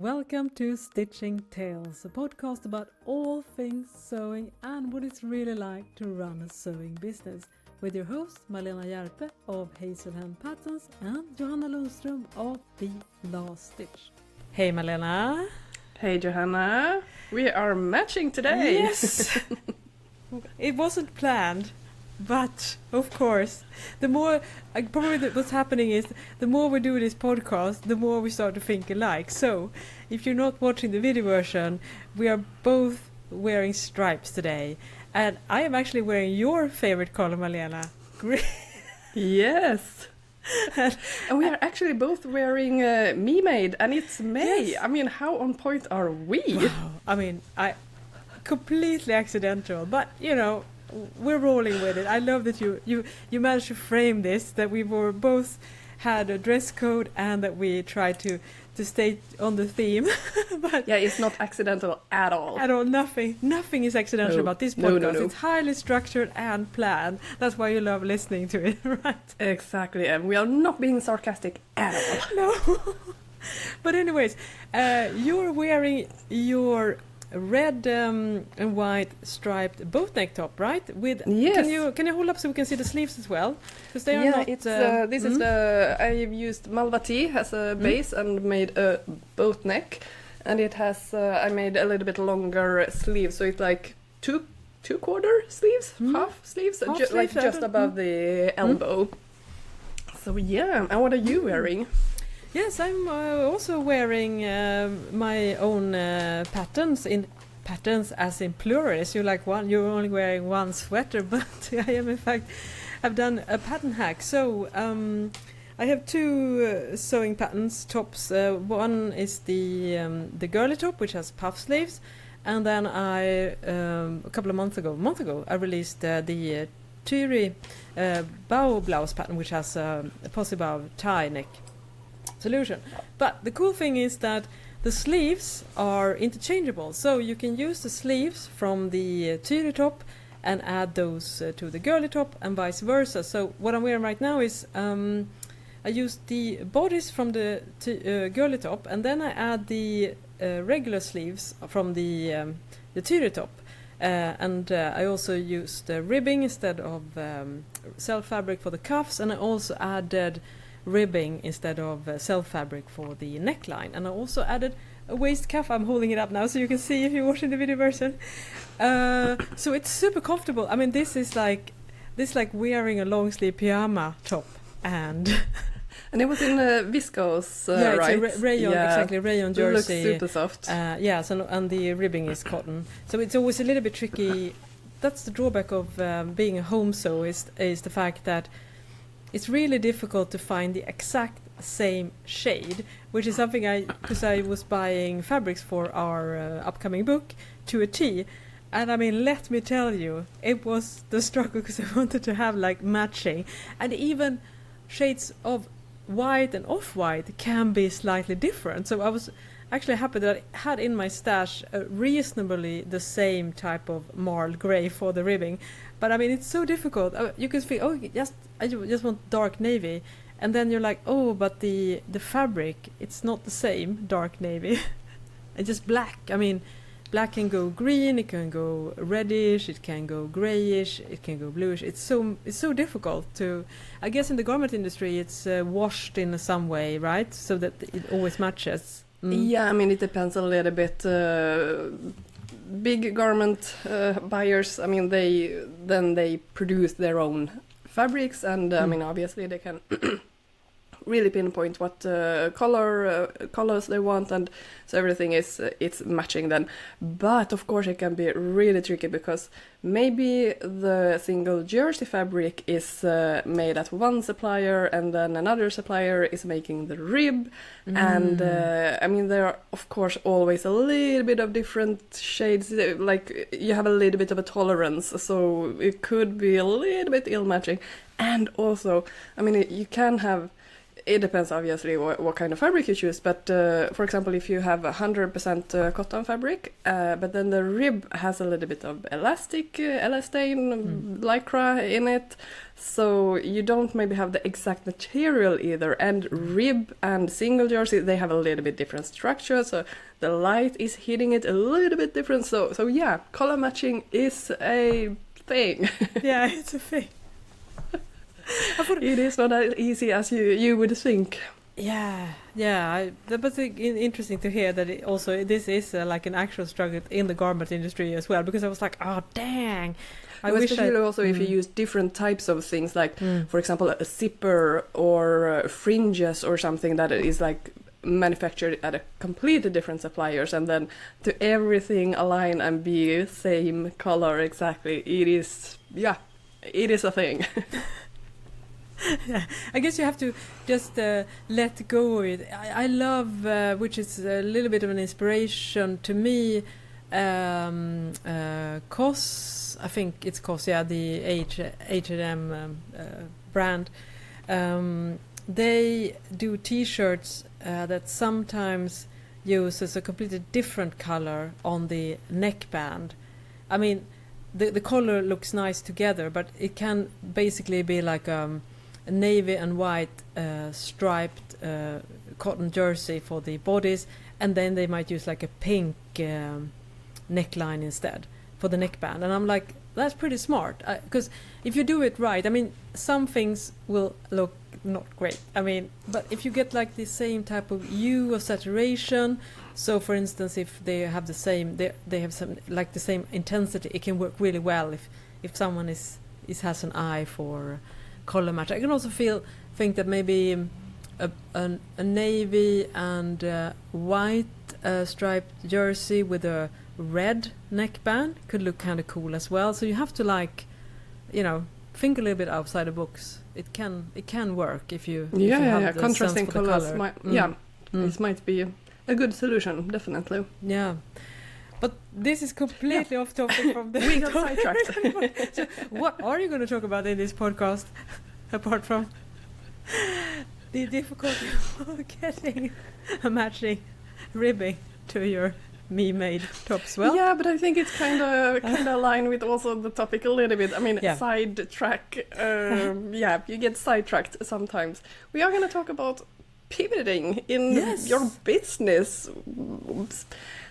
Welcome to Stitching Tales, a podcast about all things sewing and what it's really like to run a sewing business, with your hosts Malena Järpe of Hazelhand Patterns and Johanna Lundström of The Last Stitch. Hey Malena. Hey Johanna. We are matching today. Yes. It wasn't planned. But, of course, the more, what's happening is, the more we do this podcast, the more we start to think alike. So, if you're not watching the video version, we are both wearing stripes today. And I am actually wearing your favorite color, Malena. Yes. And we are actually both wearing me-made, and it's May. Yes. I mean, how on point are we? Wow. I mean, completely accidental, but, you know, we're rolling with it. I love that you managed to frame this, that we were both had a dress code and that we tried to stay on the theme. But yeah, it's not accidental at all. At all, nothing is accidental about this podcast. No. It's highly structured and planned. That's why you love listening to it, right? Exactly, and we are not being sarcastic at all. No. But anyways, you're wearing your red and white striped boat neck top, right? With yes. Can you hold up so we can see the sleeves as well? Because they are not. It's this is the I've used Malva T as a base and made a boat neck, and it has I made a little bit longer sleeve, so it's like two quarter sleeves, half sleeves, like just above the elbow. So yeah, and what are you wearing? Yes, I'm also wearing my own patterns as in plurals. You're only wearing one sweater, but I am in fact I've done a pattern hack. So I have two sewing patterns tops. One is the girly top, which has puff sleeves, and then a month ago I released the Tyri bow blouse pattern, which has a possible tie neck solution. But the cool thing is that the sleeves are interchangeable, so you can use the sleeves from the Tyri top and add those to the girly top and vice versa. So what I'm wearing right now is I use the bodice from the girly top, and then I add the regular sleeves from the Tyri top, and I also used ribbing instead of self fabric for the cuffs, and I also added ribbing instead of self fabric for the neckline, and I also added a waist cuff. I'm holding it up now so you can see if you're watching the video version. So it's super comfortable. I mean, this is like wearing a long sleeve pyjama top, and it was in viscose, yeah, right? It's a rayon, exactly, rayon jersey. It looks super soft. Yes, and the ribbing is cotton, so it's always a little bit tricky. That's the drawback of being a home sew is the fact that it's really difficult to find the exact same shade, which is something because I was buying fabrics for our upcoming book to a T, and I mean, let me tell you, it was the struggle because I wanted to have like matching, and even shades of white and off-white can be slightly different. So I was actually happy that I had in my stash reasonably the same type of marl grey for the ribbing. But I mean, it's so difficult. You can think, I just want dark navy, and then you're like, oh, but the fabric, it's not the same dark navy. It's just black. I mean, black can go green, it can go reddish, it can go grayish, it can go bluish. It's so difficult to. I guess in the garment industry, it's washed in some way, right? So that it always matches. Yeah, I mean, it depends a little bit. Big garment buyers, I mean, they produce their own fabrics, and I mean, obviously they can really pinpoint what colors they want, and so everything it's matching then. But of course it can be really tricky because maybe the single jersey fabric is made at one supplier, and then another supplier is making the rib, and I mean, there are of course always a little bit of different shades, like you have a little bit of a tolerance, so it could be a little bit ill matching. And also, I mean, you can have It depends, obviously, what kind of fabric you choose. But for example, if you have 100% cotton fabric, but then the rib has a little bit of elastic, elastane, lycra in it, so you don't maybe have the exact material either. And rib and single jersey, they have a little bit different structure, so the light is hitting it a little bit different. So yeah, color matching is a thing. Yeah, it's a thing. It is not as easy as you would think. Yeah. But interesting to hear that this is like an actual struggle in the garment industry as well. Because I was like, oh dang, especially also if you use different types of things, like for example a zipper or fringes or something that is like manufactured at a completely different suppliers, and then to everything align and be same color exactly. It is a thing. Yeah, I guess you have to just let go of it. I love, which is a little bit of an inspiration to me, COS, I think it's COS, yeah, the H&M brand. They do t-shirts that sometimes uses a completely different color on the neckband. I mean, the color looks nice together, but it can basically be like a navy and white striped cotton jersey for the bodies, and then they might use like a pink neckline instead for the neckband. And I'm like, that's pretty smart, because if you do it right, I mean, some things will look not great, I mean, but if you get like the same type of hue or saturation, so for instance if they have the same, they have some like the same intensity, it can work really well if someone has an eye for color match. I can also think that maybe a navy and white striped jersey with a red neckband could look kind of cool as well. So you have to like, think a little bit outside the box. It can work if you have the contrasting sense for colors. the color. This might be a good solution, definitely. Yeah. But this is completely off topic from the... We got sidetracked. So what are you going to talk about in this podcast, apart from the difficulty of getting a matching ribbing to your me-made tops? Well, yeah, but I think it's kind of aligned with also the topic a little bit. I mean, sidetrack. You get sidetracked sometimes. We are going to talk about pivoting in your business.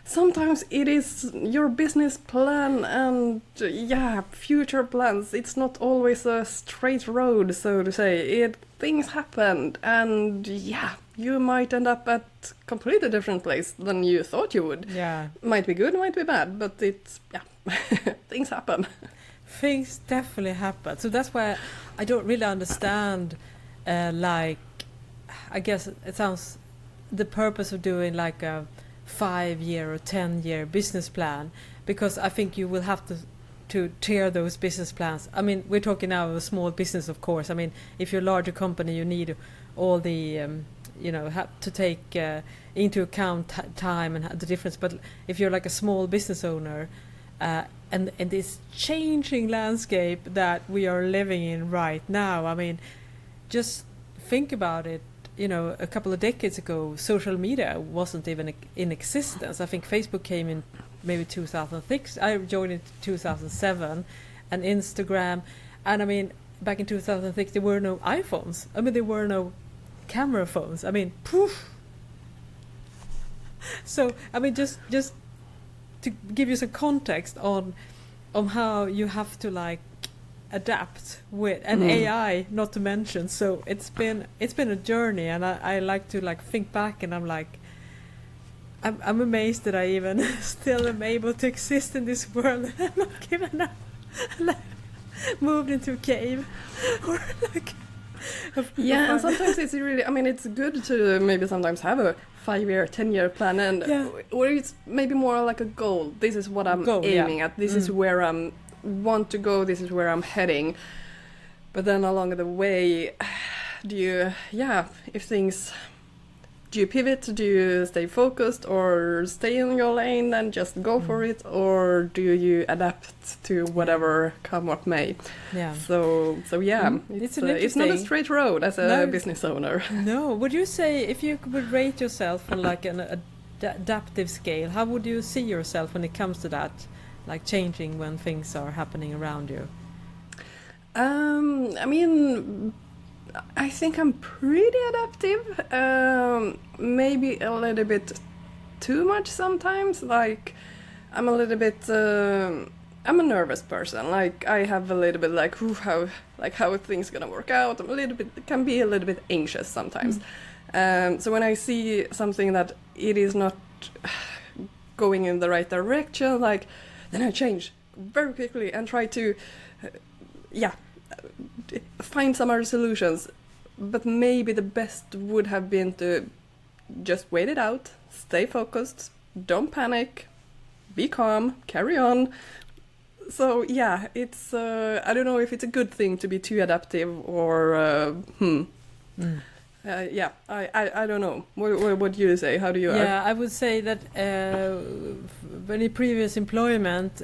Sometimes it is your business plan and future plans. It's not always a straight road, so to say. Things happen, and you might end up at completely different place than you thought you would. Yeah, might be good, might be bad, but it's things happen. Things definitely happen. So that's why I don't really understand. I guess it sounds the purpose of doing like a 5-year or 10-year business plan, because I think you will have to tear those business plans. I mean, we're talking now of a small business, of course. I mean, if you're a larger company, you need all the have to take into account time and the difference. But if you're like a small business owner, and this changing landscape that we are living in right now, I mean, just think about it. A couple of decades ago, social media wasn't even in existence. I think Facebook came in maybe 2006. I joined in 2007, and Instagram. And I mean, back in 2006, there were no iPhones. I mean, there were no camera phones. I mean, poof. So, I mean, just to give you some context on how you have to like adapt with, and AI not to mention. So it's been a journey, and I like to like think back, and I'm like, I'm amazed that I even still am able to exist in this world. I'm not given up, like, moved into a cave or like and sometimes it's really, I mean, it's good to maybe sometimes have a 5-year, 10-year plan, and or it's maybe more like a goal. This is what I'm aiming at. This is where I'm want to go, this is where I'm heading. But then along the way, if things do you pivot? Do you stay focused or stay in your lane and just go for it, or do you adapt to whatever come what may? Yeah. So yeah, it's not a straight road as a business owner. No. Would you say, if you would rate yourself on like an adaptive scale, how would you see yourself when it comes to that, like changing when things are happening around you? I mean, I think I'm pretty adaptive. Maybe a little bit too much sometimes. Like, I'm a little bit. I'm a nervous person. Like, I have a little bit like, how are things gonna work out? I'm a little bit, can be a little bit anxious sometimes. So when I see something that it is not going in the right direction, like, then I change very quickly and try to, find some other solutions. But maybe the best would have been to just wait it out, stay focused, don't panic, be calm, carry on. So yeah, it's I don't know if it's a good thing to be too adaptive or I don't know. What do you say? How do you? Yeah, I would say that when in previous employment,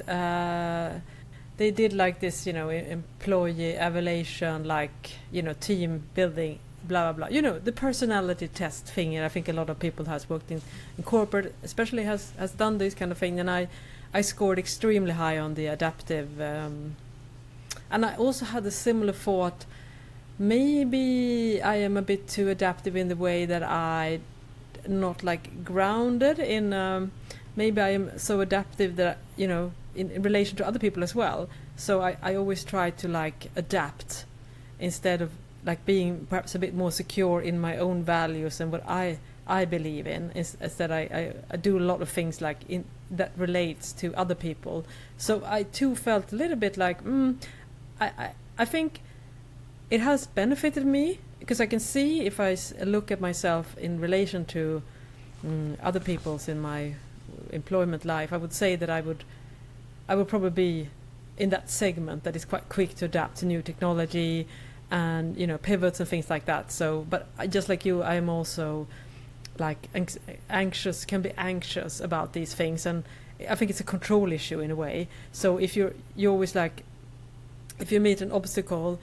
they did like this, employee evaluation, like, team building, blah, blah, blah. The personality test thing, and I think a lot of people has worked in corporate, especially has done this kind of thing. And I scored extremely high on the adaptive. And I also had a similar thought, maybe I am a bit too adaptive in the way that I not like grounded in, maybe I am so adaptive that, in relation to other people as well. So I always try to like adapt instead of like being perhaps a bit more secure in my own values and what I believe in. Instead I do a lot of things like that relates to other people. So I too felt a little bit like, I think it has benefited me, because I can see if I look at myself in relation to other people's in my employment life, I would say that I would probably be in that segment that is quite quick to adapt to new technology and pivots and things like that. So, but just like you, I am also like anxious, can be anxious about these things, and I think it's a control issue in a way. So if you're always like, if you meet an obstacle,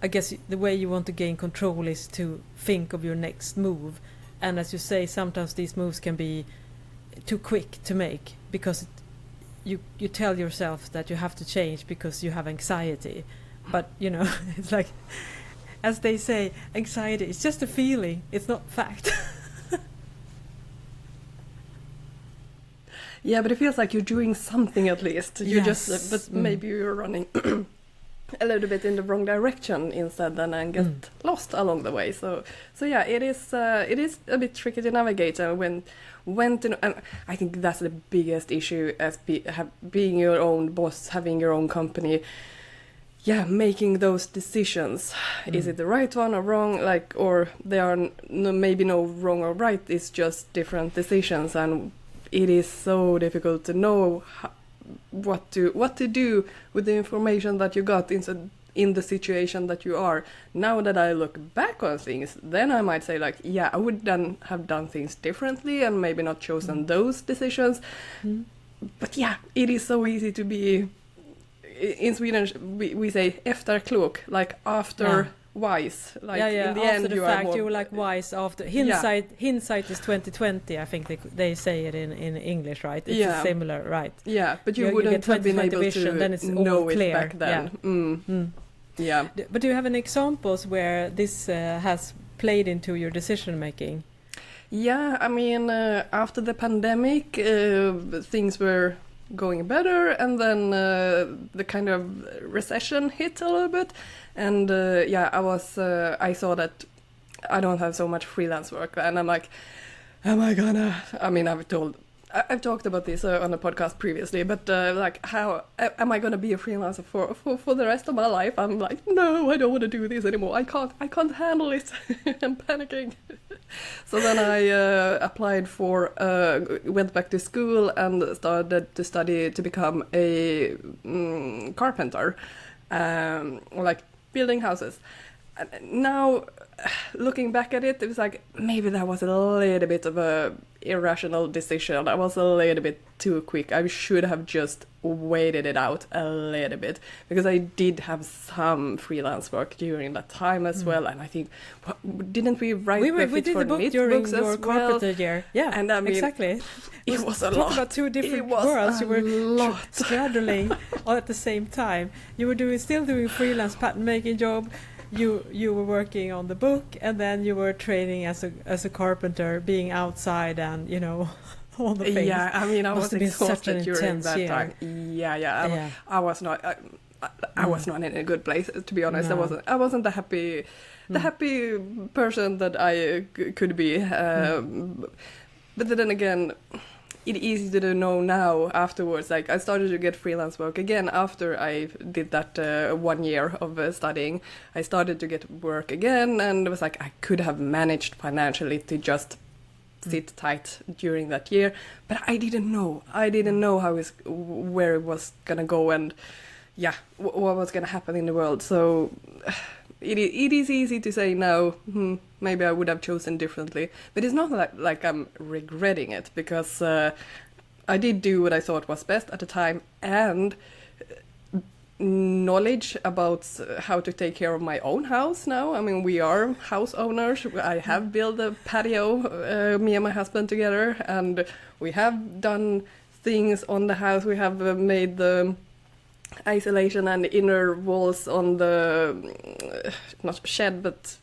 I guess the way you want to gain control is to think of your next move. And as you say, sometimes these moves can be too quick to make, because you tell yourself that you have to change because you have anxiety. But it's like, as they say, anxiety is just a feeling, it's not fact. Yeah, but it feels like you're doing something at least. You just, but maybe you're running a little bit in the wrong direction instead, and get lost along the way. So yeah, it is a bit tricky to navigate when to. And I think that's the biggest issue as being your own boss, having your own company. Yeah, making those decisions. Is it the right one or wrong? Like, or there are maybe no wrong or right. It's just different decisions, and it is so difficult to know what to do with the information that you got in the situation that you are. Now that I look back on things, then I might say like, yeah, I would then have done things differently and maybe not chosen those decisions. But yeah, it is so easy to be. In Sweden, we say efterklok, like after wise. Like in the after end, the fact, you were like wise after. Hindsight is 20/20. I think they say it in English, right? It's similar, right? Yeah, but you wouldn't have been able vision, then it's know all clear. It back then. Yeah. But do you have any examples where this has played into your decision making? Yeah, I mean, after the pandemic, things were going better, and then the kind of recession hit a little bit, and I saw that I don't have so much freelance work, and I'm like, am I gonna? I mean, I've talked about this on a podcast previously, but like, how am I gonna be a freelancer for the rest of my life? I'm like, no, I don't want to do this anymore. I can't handle it. I'm panicking. So then I applied went back to school and started to study to become a carpenter, like building houses. And now looking back at it, it was like maybe that was a little bit of a irrational decision. I was a little bit too quick. I should have just waited it out a little bit, because I did have some freelance work during that time as well. And I think, didn't we write we did the book during your carpenter year? Yeah, and I mean, exactly. It was a Talk lot. about two different worlds. You were straddling all at the same time. You were still doing freelance pattern making job. You were working on the book, and then you were training as a carpenter, being outside, and all the things. Yeah, I mean, I was exhausted during that year. time. Yeah. I was not. I was not in a good place, to be honest. No. I wasn't the happy person that I could be. But then again, it's easy to know now afterwards. Like, I started to get freelance work again after I did that 1 year of studying. I started to get work again, and it was like I could have managed financially to just sit tight during that year, but I didn't know. I didn't know where it was gonna go, and what was gonna happen in the world. So it is easy to say now, maybe I would have chosen differently, but it's not like I'm regretting it, because I did do what I thought was best at the time, and knowledge about how to take care of my own house now. I mean, we are house owners. I have built a patio, me and my husband together, and we have done things on the house. We have made the isolation and inner walls on the not shed, but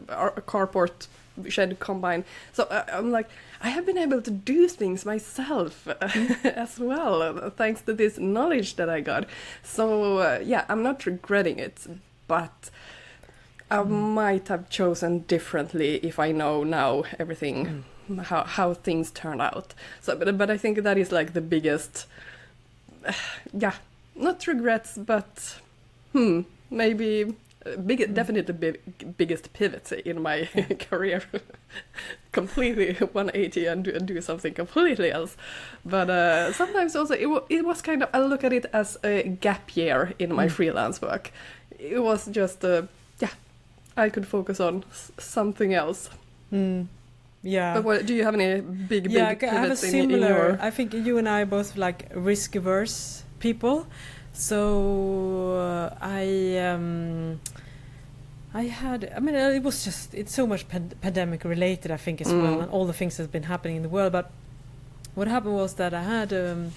our carport shed combined. So I'm like, I have been able to do things myself as well, thanks to this knowledge that I got. So I'm not regretting it, but I might have chosen differently if I know now everything, how things turn out. So, but I think that is like the biggest, not regrets, but maybe definitely biggest pivot in my career. Completely 180 and do something completely else. But sometimes also it was kind of, I look at it as a gap year in my freelance work. It was just I could focus on something else. Yeah. But do you have any big I have a pivots similar, in your... I think you and I are both like risk averse people. So it's so much pandemic related, I think, as well, and all the things that's been happening in the world. But what happened was that I had a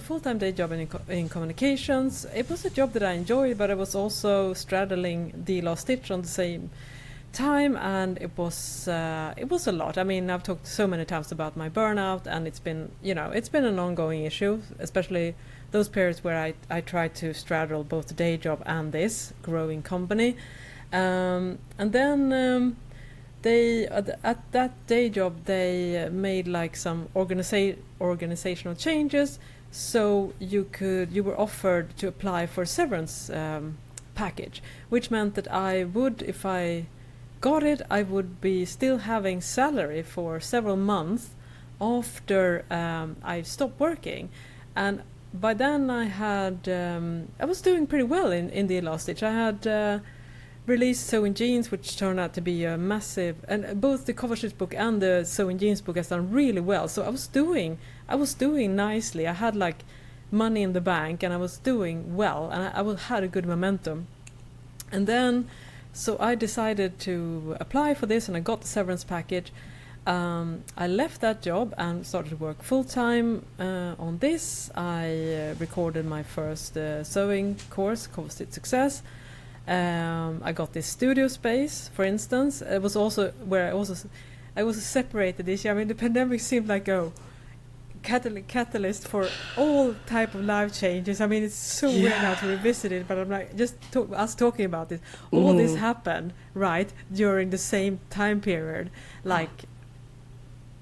full-time day job in communications. It was a job that I enjoyed, but I was also straddling the last stitch on the same time, and it was a lot. I mean, I've talked so many times about my burnout, and it's been an ongoing issue, especially those periods where I tried to straddle both the day job and this growing company. And then they at that day job they made like some organizational changes, so you were offered to apply for a severance package, which meant that I would, if I got it, I would be still having salary for several months after I stopped working. And by then I was doing pretty well in the last stitch. I had released Sewing Jeans, which turned out to be a massive, and both the cover sheet book and the Sewing Jeans book has done really well. So I was doing nicely. I had like money in the bank, and I was doing well, and I had a good momentum. And then, so I decided to apply for this, and I got the severance package. I left that job and started to work full-time on this. I recorded my first sewing course, Cover Stitch Success. I got this studio space, for instance. It was also where I was separated this year. I mean, the pandemic seemed like a catalyst for all type of life changes. I mean, it's so weird now to revisit it, but I'm like, us talking about this. All this happened, right, during the same time period, like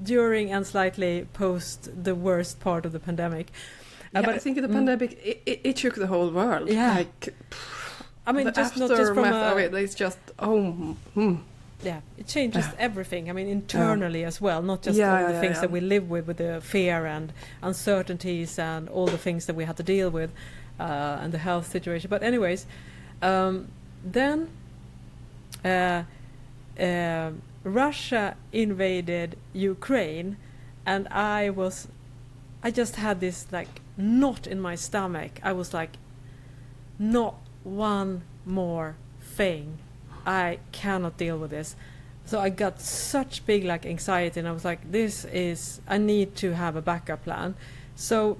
during and slightly post the worst part of the pandemic. But I think the pandemic, it shook the whole world. Yeah. Like, I mean, not just from of it, it's just, yeah, it changes everything. I mean, internally as well, not just all the things that we live with the fear and uncertainties and all the things that we had to deal with, and the health situation. But anyways, then Russia invaded Ukraine, and I just had this like knot in my stomach. I was like, not one more thing. I cannot deal with this. So I got such big like anxiety, and I was like, I need to have a backup plan. So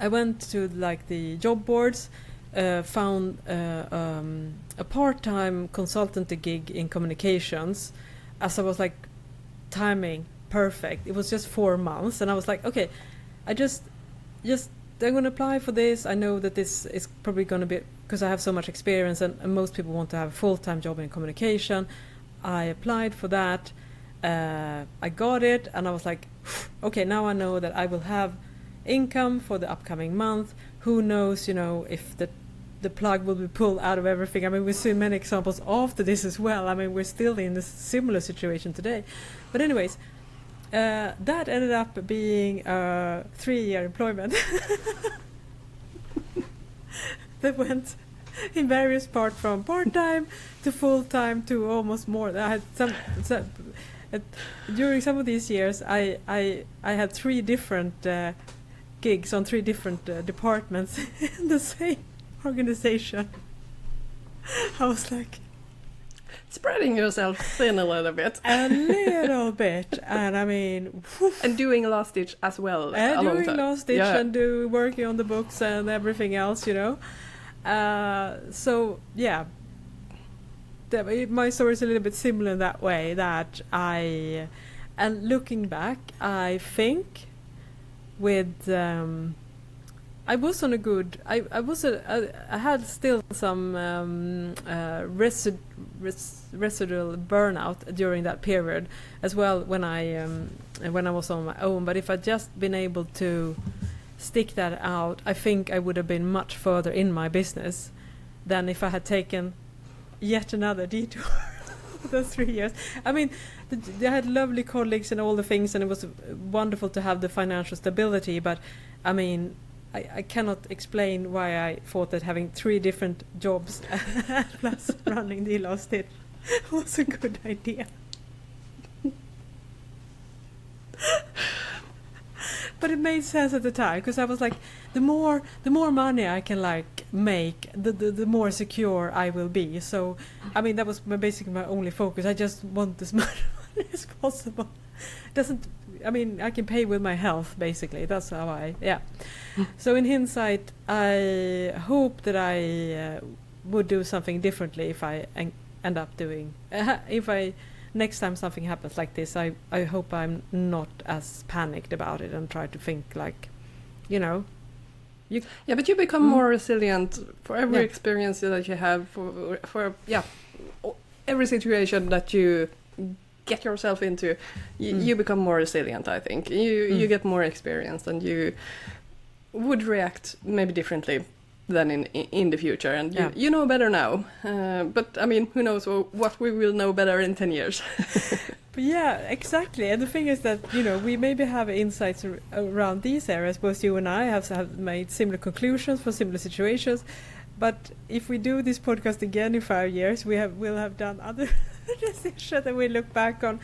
I went to like the job boards, found a part-time consultancy gig in communications, as I was like timing perfect. It was just 4 months, and I was like, okay, I'm going to apply for this. I know that this is probably going to be, because I have so much experience, and most people want to have a full-time job in communication. I applied for that. I got it, and I was like, okay, now I know that I will have income for the upcoming month. Who knows, if the plug will be pulled out of everything. I mean, we see many examples after this as well. I mean, we're still in a similar situation today. But anyways, that ended up being a 3-year employment that went in various parts, from part-time to full-time to almost more. I had during some of these years, I had 3 different gigs on 3 different departments in the same organization. I was like, spreading yourself thin a little bit. A little bit, and I mean, and doing last ditch as well. And doing last ditch, and working on the books and everything else, So yeah, my story is a little bit similar in that way. That and looking back, I think with I was on a good. I had still some residual burnout during that period as well when I was on my own. But if I'd just been able to stick that out, I think I would have been much further in my business than if I had taken yet another detour. Those 3 years. I mean, I had lovely colleagues and all the things, and it was wonderful to have the financial stability. But I mean, I cannot explain why I thought that having 3 different jobs plus running the last ditch was a good idea. But it made sense at the time, because I was like, the more money I can like make, the more secure I will be. So, I mean, that was basically my only focus. I just want as much money as possible. I mean, I can pay with my health, basically. That's how So in hindsight, I hope that I would do something differently if I end up doing, next time something happens like this, I hope I'm not as panicked about it and try to think like, but you become more resilient for every experience that you have, for every situation that you get yourself into, you become more resilient. I think you get more experience, and you would react maybe differently than in the future, and you know better now. But I mean, who knows what we will know better in 10 years. Yeah, exactly. And the thing is that, we maybe have insights around these areas. Both you and I have made similar conclusions for similar situations. But if we do this podcast again in 5 years, we'll have done other decisions that we look back on.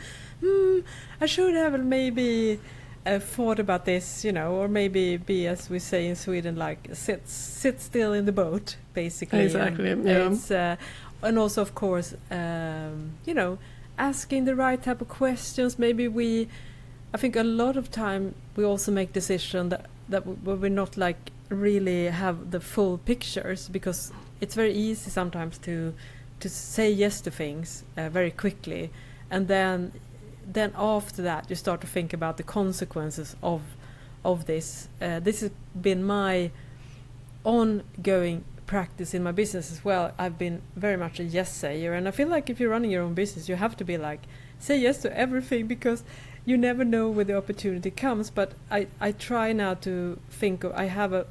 I should have maybe thought about this, or maybe be, as we say in Sweden, like sit still in the boat, basically. Exactly. And also, of course, asking the right type of questions. Maybe I think a lot of time we also make decisions that we're not like really have the full pictures, because it's very easy sometimes to say yes to things very quickly, and then after that you start to think about the consequences of this. This has been my ongoing practice in my business as well. I've been very much a yes sayer, and I feel like if you're running your own business, you have to be like, say yes to everything, because you never know where the opportunity comes. But I try now to think I have a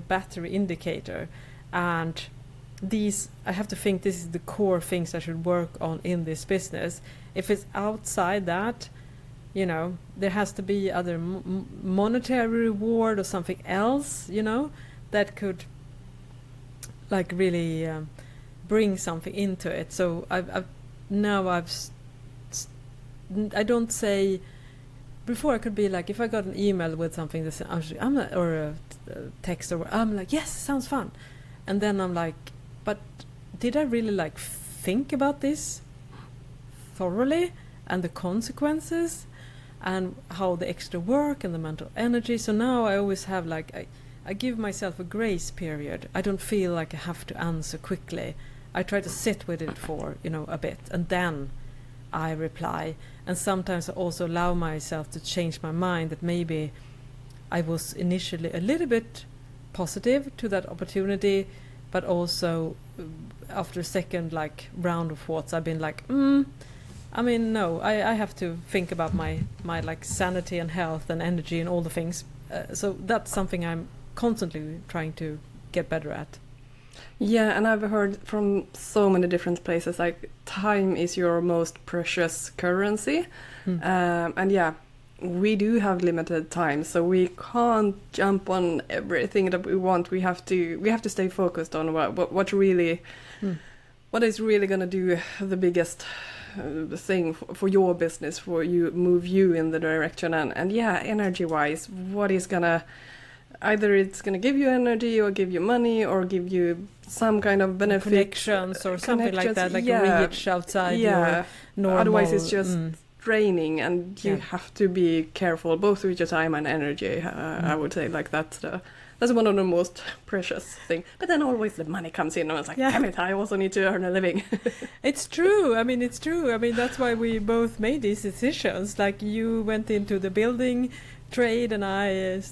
battery indicator, and I have to think this is the core things I should work on in this business. If it's outside that, there has to be other monetary reward or something else, that could like really bring something into it. So I've now I don't say. Before I could be like, if I got an email with something that I'm not, or a text, or I'm like, yes, sounds fun, and then I'm like, but did I really like think about this thoroughly and the consequences and how the extra work and the mental energy? So now I always have like I give myself a grace period. I don't feel like I have to answer quickly. I try to sit with it for a bit, and then I reply. And sometimes I also allow myself to change my mind, that maybe I was initially a little bit positive to that opportunity, but also after a second round of thoughts, I've been like, no, I have to think about my like sanity and health and energy and all the things. So that's something I'm constantly trying to get better at. Yeah, and I've heard from so many different places, like time is your most precious currency. And yeah, we do have limited time, so we can't jump on everything that we want. We have to stay focused on what really, what is really going to do the biggest thing for your business, for you, move you in the direction. And yeah, energy wise, what is gonna, either it's going to give you energy or give you money or give you some kind of benefit, connections or something like that, like reach outside your normal. Otherwise it's just draining, and you have to be careful both with your time and energy. I would say like that's one of the most precious things. But then always the money comes in, and it's like, damn it, I also need to earn a living. It's true. I mean, that's why we both made these decisions. Like, you went into the building trade and I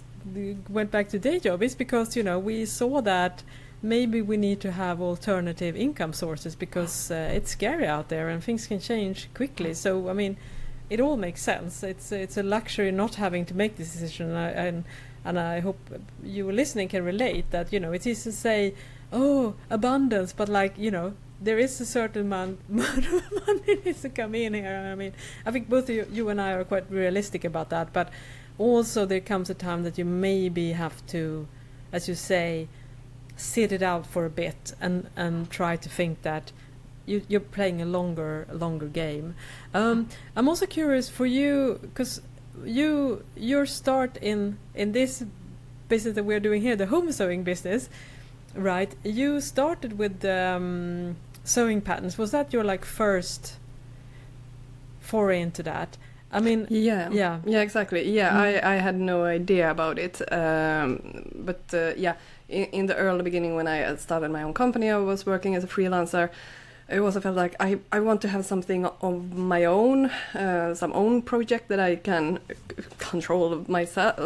went back to day job. It's because we saw that maybe we need to have alternative income sources, because it's scary out there and things can change quickly. So I mean, it all makes sense. It's a luxury not having to make this decision, and I hope you listening can relate that it's easy to say, oh, abundance, but there is a certain amount of money needs to come in here. I mean, I think both you and I are quite realistic about that, but also there comes a time that you maybe have to, as you say, sit it out for a bit and try to think that you're playing a longer game. I'm also curious for you, because your start in this business that we're doing here, the home sewing business, right? You started with sewing patterns. Was that your first foray into that? I mean, yeah, exactly. Yeah, I had no idea about it, but in the early beginning, when I started my own company, I was working as a freelancer. I also felt like I want to have something of my own, some own project that I can control myself.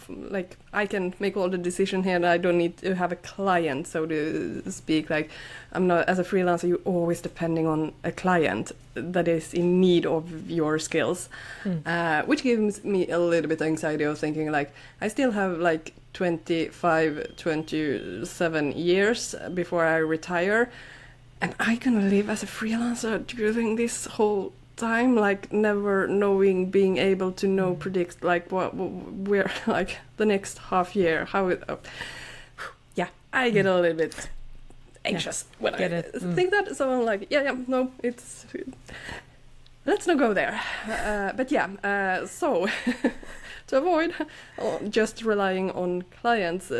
Like I can make all the decision here, and I don't need to have a client, so to speak. Like, I'm not, as a freelancer, you're always depending on a client that is in need of your skills, which gives me a little bit of anxiety of thinking like I still have 27 years before I retire. And I'm gonna live as a freelancer during this whole time, never knowing, being able to predict where the next half year, how it. I get a little bit anxious when I think that. So I'm like, no, it's. Let's not go there. So to avoid just relying on clients,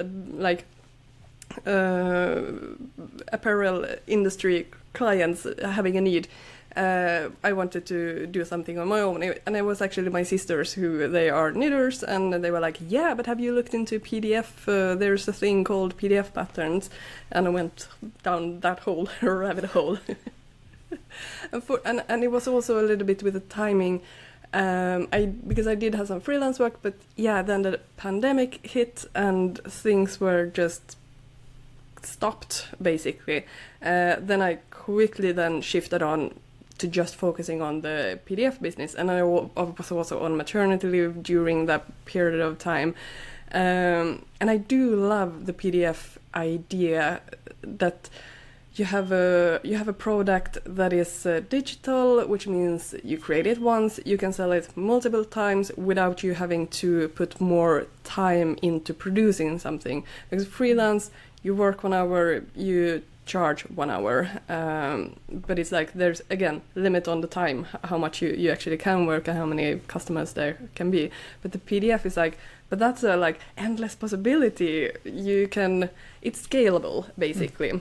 apparel industry clients having a need, I wanted to do something on my own, and it was actually my sisters who they are knitters, and they were like, yeah, but have you looked into PDF? There's a thing called PDF patterns, and I went down that whole rabbit hole. and it was also a little bit with the timing. Because I did have some freelance work, but then the pandemic hit and things were just stopped basically. Then I quickly shifted on to just focusing on the PDF business, and I was also on maternity leave during that period of time. And I do love the PDF idea that you have a product that is digital, which means you create it once, you can sell it multiple times without you having to put more time into producing something. Because freelance, you work 1 hour, you charge 1 hour, but it's like there's again limit on the time, how much you actually can work and how many customers there can be. But the PDF is like, but that's a like endless possibility. It's scalable basically.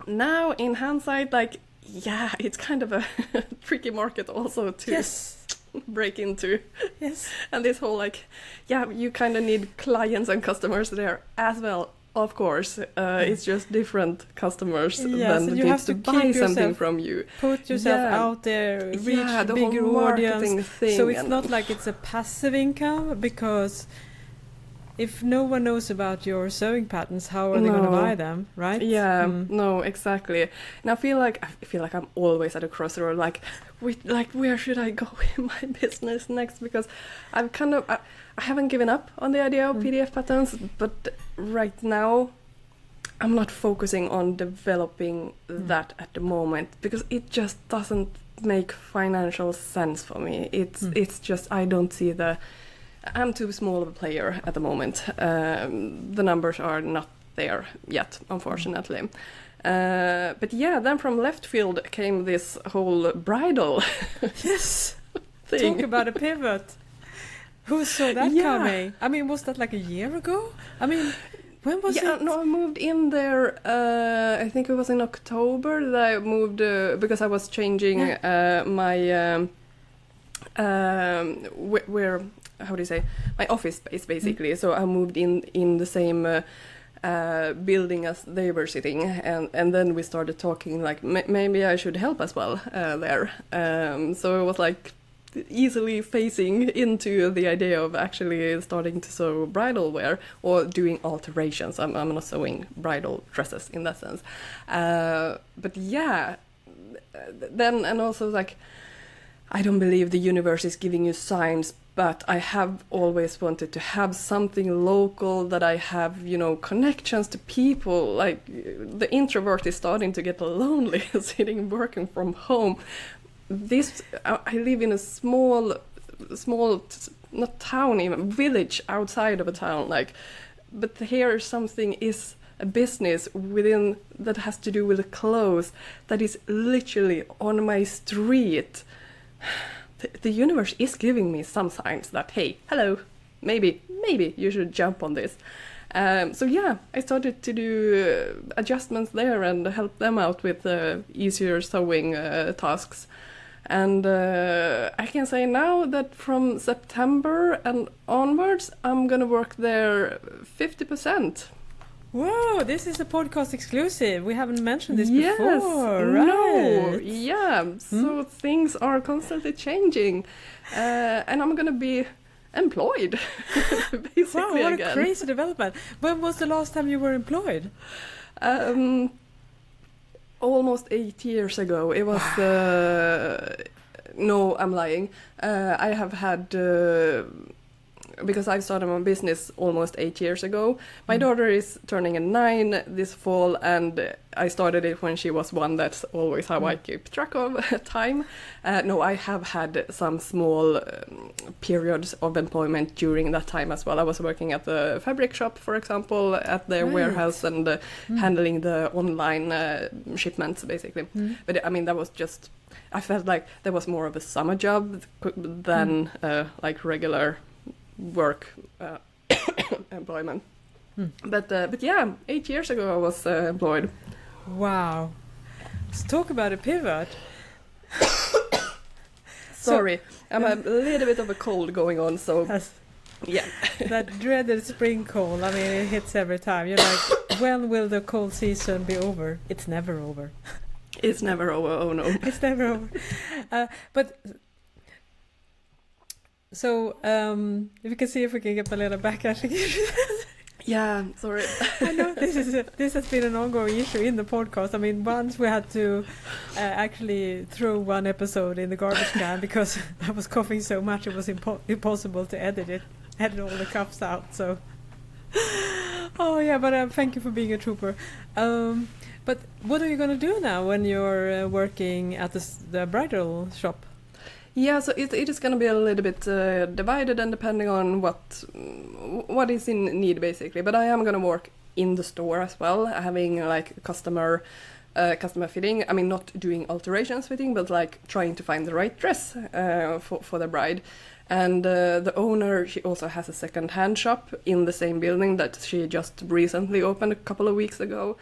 Now in hindsight, like, yeah, it's kind of a tricky market also to break into. Yes. And this whole like, yeah, you kind of need clients and customers there as well. Of course, it's just different customers than so you have to buy something from you. Put yourself out there, reach the bigger whole audience. Thing, so it's not like it's a passive income, because if no one knows about your sewing patterns, how are they going to buy them, right? Yeah, no, exactly. And I feel like I'm always at a crossroad, like where should I go in my business next? Because I've kind of I haven't given up on the idea of PDF patterns, but right now I'm not focusing on developing that at the moment, because it just doesn't make financial sense for me. It's just, I don't see I'm too small of a player at the moment. The numbers are not there yet, unfortunately. But yeah, then from left field came this whole bridal thing. Talk about a pivot. Who saw that coming? I mean, was that like a year ago? I mean, when was it? No, I moved in there, I think it was in October that I moved, because I was changing my, where, how do you say, my office space basically. So I moved in the same building as they were sitting, and then we started talking like maybe I should help as well there. So it was like easily phasing into the idea of actually starting to sew bridal wear or doing alterations. I'm not sewing bridal dresses in that sense. But yeah, then, and also like, I don't believe the universe is giving you signs, but I have always wanted to have something local, that I have, connections to people. Like, the introvert is starting to get lonely sitting working from home. I live in a small, not town even, village outside of a town, like, but here something is a business within that has to do with the clothes that is literally on my street. The universe is giving me some signs that, hey, hello, maybe you should jump on this. So yeah, I started to do adjustments there and help them out with easier sewing tasks. And I can say now that from September and onwards, I'm gonna work there 50%. Whoa, this is a podcast exclusive. We haven't mentioned this yes, before, right? No, yeah. So things are constantly changing, and I'm gonna be employed, basically. Wow, what again. A crazy development! When was the last time you were employed? Almost 8 years ago. It was. No, I'm lying. I have had. Because I started my business almost 8 years ago. My daughter is turning 9 this fall, and I started it when she was 1. That's always how I keep track of time. No, I have had some small periods of employment during that time as well. I was working at the fabric shop, for example, at their warehouse, and handling the online shipments, basically. But I mean, that was just, I felt like there was more of a summer job than like regular work employment. But yeah, 8 years ago I was employed. Wow. Let's talk about a pivot. Sorry, I'm a little bit of a cold going on, so yeah. That dreaded spring cold, I mean, it hits every time. You're like, when will the cold season be over? It's never over. It's never over, oh no. It's never over. But so, if we can see if we can get Malena back, actually. Yeah, sorry. I know this has been an ongoing issue in the podcast. I mean, once we had to actually throw one episode in the garbage can because I was coughing so much it was impossible to edit all the coughs out. So, oh yeah, but thank you for being a trooper. But what are you going to do now when you're working at the bridal shop? Yeah, so it is going to be a little bit divided and depending on what is in need, basically. But I am going to work in the store as well, having like customer fitting. I mean, not doing alterations fitting, but like trying to find the right dress for the bride. And the owner, she also has a second-hand shop in the same building that she just recently opened a couple of weeks ago.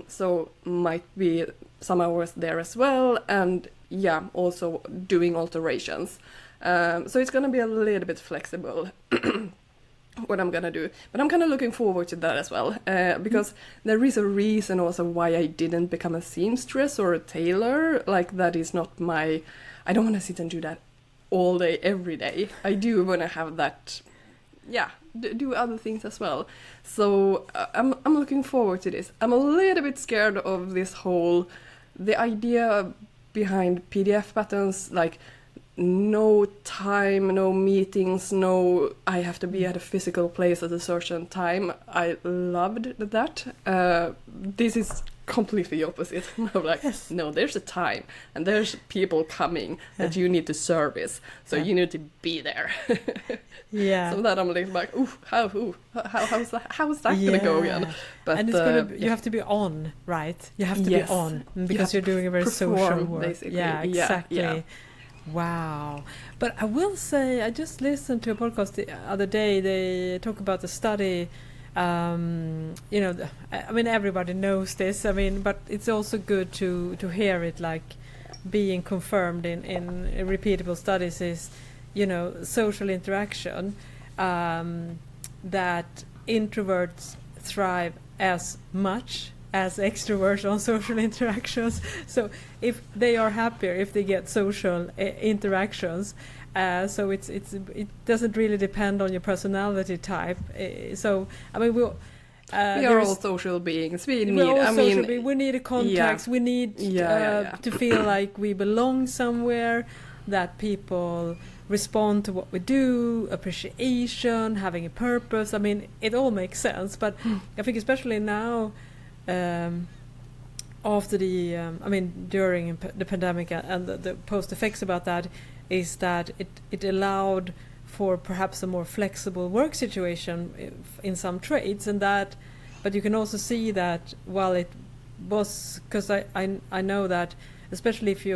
So might be some hours there as well. And yeah, also doing alterations. So it's going to be a little bit flexible what I'm going to do. But I'm kind of looking forward to that as well. Because there is a reason also why I didn't become a seamstress or a tailor. Like that is not my... I don't want to sit and do that all day, every day. I do want to have that, do other things as well. So I'm looking forward to this. I'm a little bit scared of this the idea behind PDF patterns, like no time, no meetings, no, I have to be at a physical place at a certain time. I loved that. This is completely opposite. I'm like, Yes. no, there's a time and there's people coming that you need to service, so you need to be there. Yeah. So that I'm like, how's that gonna go again? But and it's you have to be on, right? You have to be on because you're doing a very social work. Basically. Yeah, exactly. Yeah. Wow. But I will say, I just listened to a podcast the other day. They talk about the study. I mean, everybody knows this. I mean, but it's also good to hear it, like being confirmed in repeatable studies is, social interaction, that introverts thrive as much as extroverts on social interactions. So if they are happier if they get social interactions, so it doesn't really depend on your personality type. So I mean we are all social beings. We need a context. We need to feel like we belong somewhere, that people respond to what we do, appreciation, having a purpose. I mean, it all makes sense. But I think especially now, after during the pandemic and the post effects about that, is that it allowed for perhaps a more flexible work situation in some trades, but you can also see that while it was, because I know that, especially if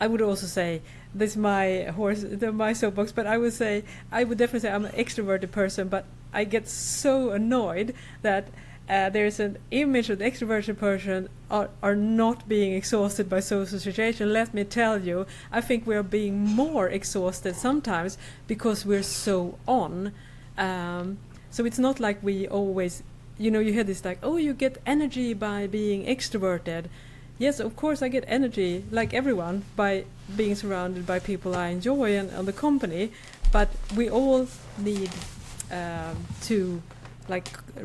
I would also say, this is my soapbox, but I would definitely say I'm an extroverted person, but I get so annoyed that there's an image of the extroverted person are not being exhausted by social situation. Let me tell you, I think we're being more exhausted sometimes because we're so on. So it's not like we always, you hear this like, oh, you get energy by being extroverted. Yes, of course I get energy, like everyone, by being surrounded by people I enjoy and the company. But we all need to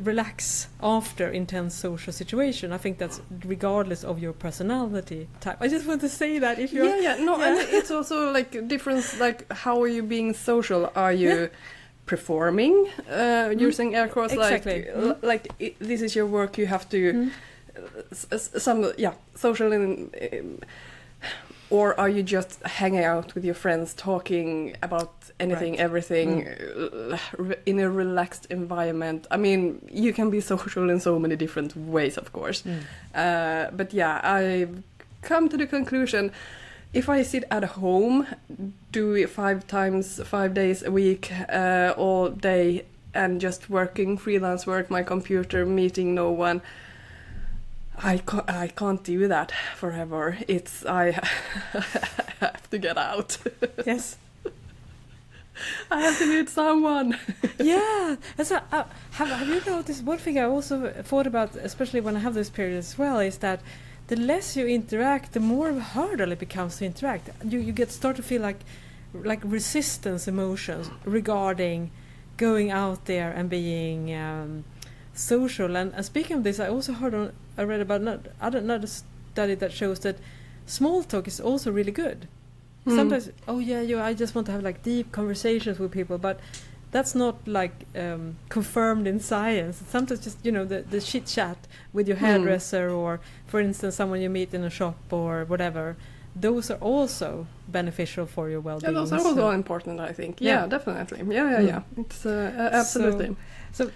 relax after intense social situation. I think that's regardless of your personality type. I just want to say that if you're... And it's also like difference, like how are you being social? Are you performing, using air quotes, exactly. This is your work, you have to... social or are you just hanging out with your friends talking about anything, everything, in a relaxed environment? I mean, you can be social in so many different ways, of course. But yeah, I've come to the conclusion, if I sit at home, do it 5 days a week, all day, and just working freelance work, my computer, meeting no one, I can't do that forever. I have to get out. Yes. I have to meet someone. Yeah. And so, have you noticed, one thing I also thought about, especially when I have this period as well, is that the less you interact, the more of a hurdle it becomes to interact. You start to feel like resistance emotions regarding going out there and being social. And speaking of this, I also I read about another study that shows that small talk is also really good. Sometimes, I just want to have deep conversations with people, but that's not confirmed in science. Sometimes just the chit chat with your hairdresser, or for instance someone you meet in a shop or whatever. Those are also beneficial for your well-being. Yeah, those are also important, I think. Yeah, definitely. Yeah. It's absolutely. So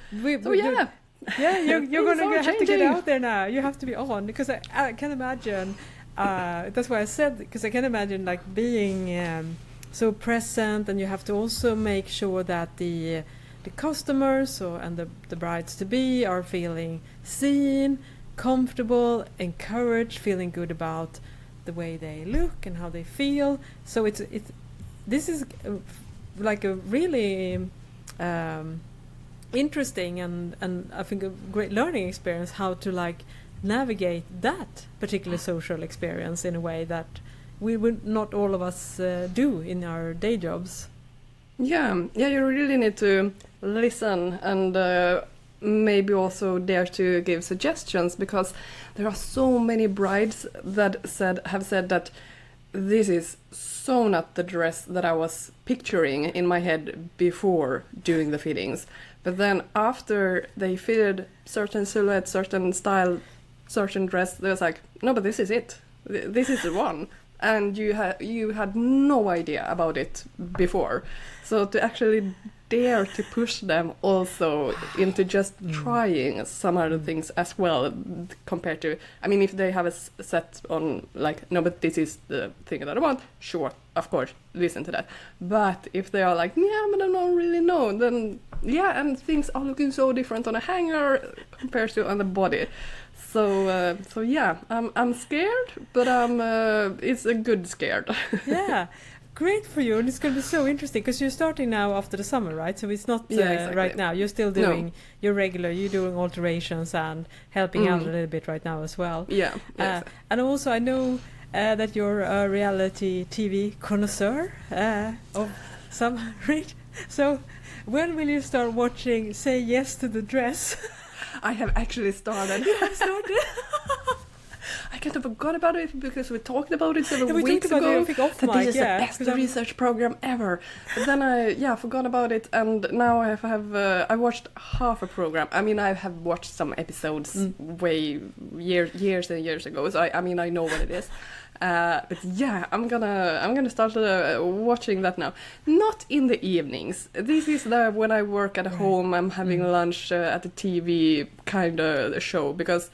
Yeah, you're Things gonna are have to get changing. out there now. You have to be on because I can imagine. That's why I said because I can imagine like being so present, and you have to also make sure that the customers and the brides to be are feeling seen, comfortable, encouraged, feeling good about the way they look and how they feel. So this is like a really interesting and I think a great learning experience how to like navigate that particular social experience in a way that we would not all of us do in our day jobs. Yeah, you really need to listen and maybe also dare to give suggestions, because there are so many brides that have said that this is so not the dress that I was picturing in my head before doing the fittings. But then after they fitted certain silhouette, certain style, certain dress, they was like, no, but this is it. This is the one. And you had no idea about it before. So to actually dare to push them also into just trying some other things as well, compared to, I mean, if they have a set on like, no, but this is the thing that I want, sure, of course, listen to that. But if they are like, yeah, but I don't really know, then yeah, and things are looking so different on a hanger compared to on the body. So yeah, I'm scared, but it's a good scared. Yeah, great for you, and it's going to be so interesting because you're starting now after the summer, right? So it's not Exactly. right now. You're still doing your regular. You're doing alterations and helping out a little bit right now as well. Yeah. And also, I know that you're a reality TV connoisseur of some rate. So when will you start watching Say Yes to the Dress? I have actually started. You have started? I kind of forgot about it because we talked about it several we weeks talked about ago. it, I think, off That mic, this is yeah, the best 'cause research program ever. But then I forgot about it, and now I have I watched half a program. I mean, I have watched some episodes way years and years ago. So I mean, I know what it is. But yeah, I'm gonna start watching that now. Not in the evenings. This is when I work at home. I'm having lunch at the TV kind of show, because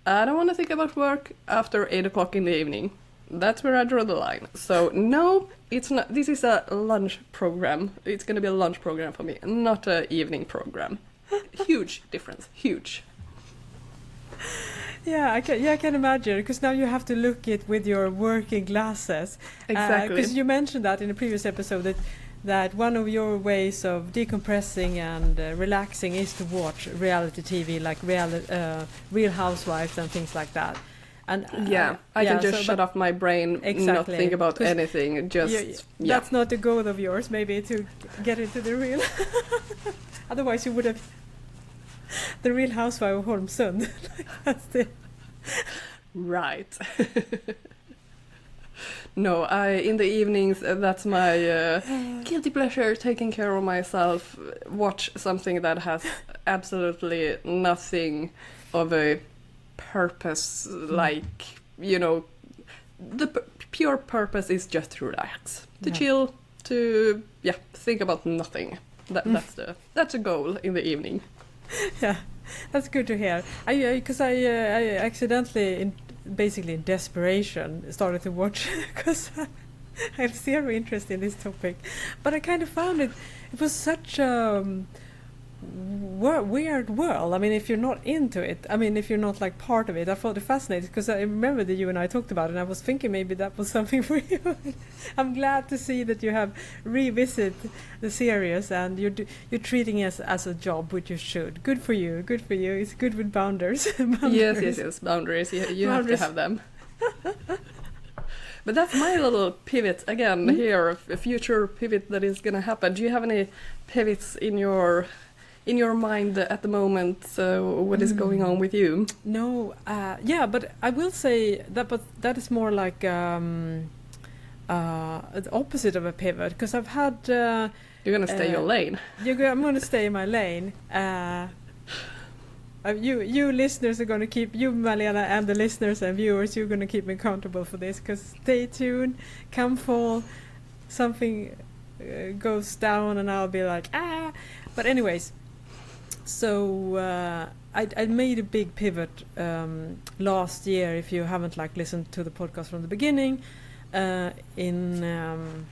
I don't want to think about work after 8 o'clock in the evening. That's where I draw the line. So no, it's not. This is a lunch program. It's gonna be a lunch program for me, not an evening program. Huge difference. Huge. Yeah, I can imagine, because now you have to look it with your working glasses. Exactly. Because you mentioned that in a previous episode that one of your ways of decompressing and relaxing is to watch reality TV, like Real Housewives and things like that. And I can just shut off my brain, not think about anything. Just that's not the goal of yours, maybe, to get into the real. Otherwise, you would have the Real Housewife of Holmsund. That's the right. No, in the evenings, that's my guilty pleasure, taking care of myself, watch something that has absolutely nothing of a purpose, like, you know, the pure purpose is just to relax, to chill, to, think about nothing. That's a goal in the evening. Yeah, that's good to hear. Because I accidentally, basically in desperation, started to watch because I have zero interest in this topic. But I kind of found it was such a weird world. I mean, if you're not into it, I mean, if you're not like part of it, I thought it fascinating, because I remember that you and I talked about it, and I was thinking maybe that was something for you. I'm glad to see that you have revisited the series, and you're treating it as a job, which you should. Good for you. It's good with boundaries. Yes, boundaries. You have to have them. But that's my little pivot again here, a future pivot that is going to happen. Do you have any pivots in your mind at the moment? What is going on with you? No, but I will say that, but that is more like the opposite of a pivot, because I've had. You're gonna stay in your lane. I'm gonna stay in my lane. You listeners are gonna keep you, Malena, and the listeners and viewers. You're gonna keep me accountable for this, because stay tuned. Come fall, something goes down, and I'll be like, ah. But anyways. So I made a big pivot last year. If you haven't listened to the podcast from the beginning, in